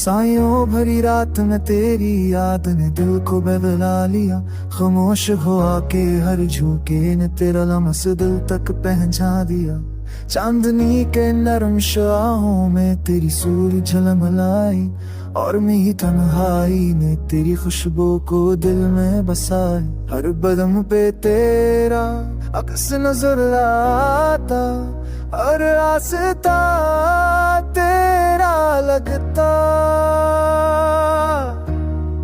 सायों भरी रात में तेरी याद ने दिल को बहला लिया। खामोश हो आके हर झोंके ने तेरा लम्स दिल तक पहचान दिया। चांदनी के नरम शाहों में तेरी सूरज झलमलाई, और मेरी तन्हाई ने तेरी खुशबू को दिल में बसाए। हर बदम पे तेरा अक्स नजर आता, हर रास्ता तेरा लगता।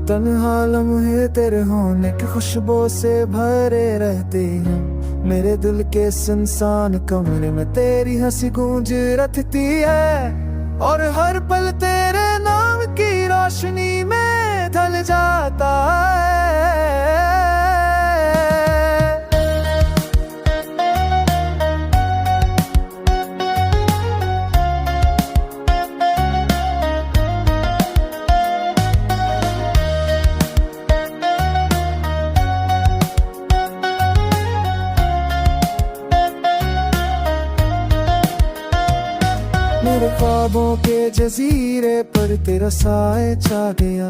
तन्हा लम्हे तेरे होने की खुशबू से भरे रहते हैं। मेरे दिल के सुनसान कमरे में तेरी हंसी गूंज रखती है, और हर पल तेरे नाम की रोशनी में ढल जाता है। मेरे ख्वाबों के जजीरे पर तेरा साए छा गया।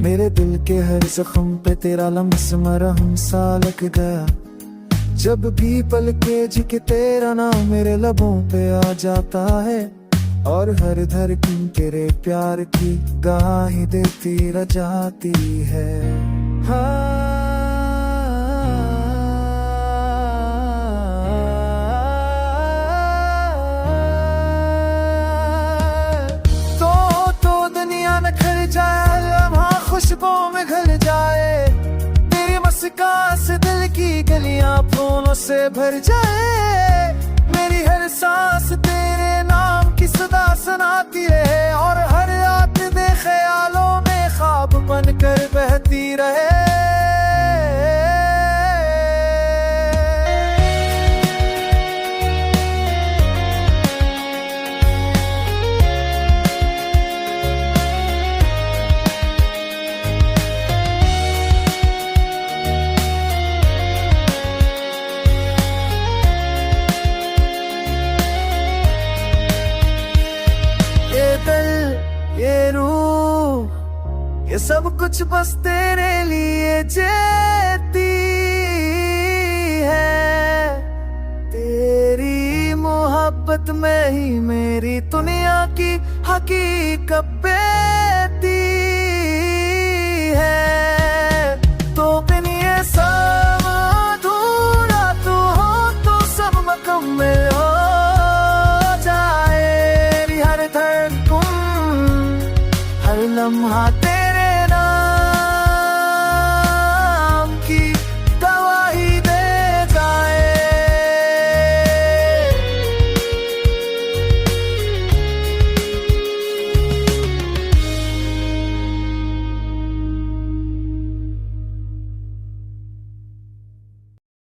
मेरे दिल के हर जख्म पे तेरा लम्स मरहम सा लग गया। जब भी पल के झिके तेरा नाम मेरे लबों पे आ जाता है, और हर धड़कन तेरे प्यार की गवाही देती रह जाती है। हाँ खल जाए, लम्हा खुशबुओं में घल जाए। तेरी मुस्कान से दिल की गलियां फूलों से भर जाए। मेरी हर सांस तेरे नाम की सदा सुनाती रहे, और हर रात दे ख्यालों में ख्वाब बनकर बहती रहे। ये रूह ये सब कुछ बस तेरे लिए जीती है। तेरी मोहब्बत में ही मेरी दुनिया की हकीकत बेती है। तो बिन ये सब अधूरा तू हो तो सब मुकम्मल हो जाए। हर धड़कन हर लम्हा